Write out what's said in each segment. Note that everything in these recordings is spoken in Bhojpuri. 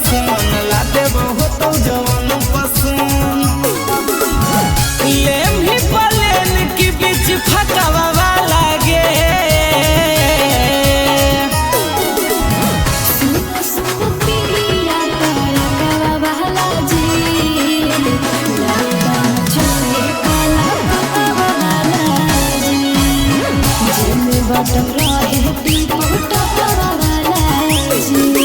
सन लाते बहुत जवन पसंद ले भी पलेन की बीच फकावा लागे बटम रहे टीपो टपरा वाला जी।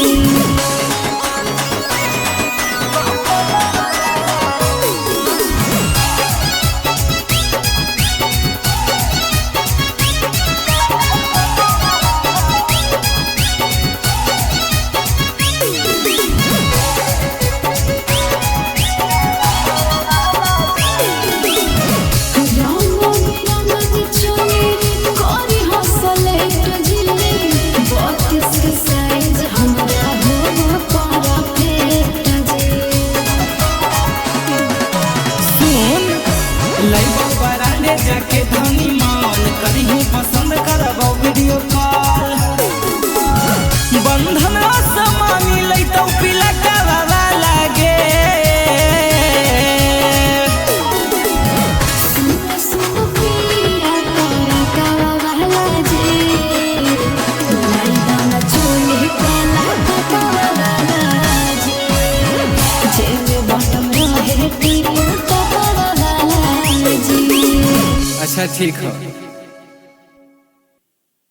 जाके धनी मान कहीं पसंद करबो वीडियो कॉल बंधन समानी लैतो पीला कावा लागे अच्छा ठीक है।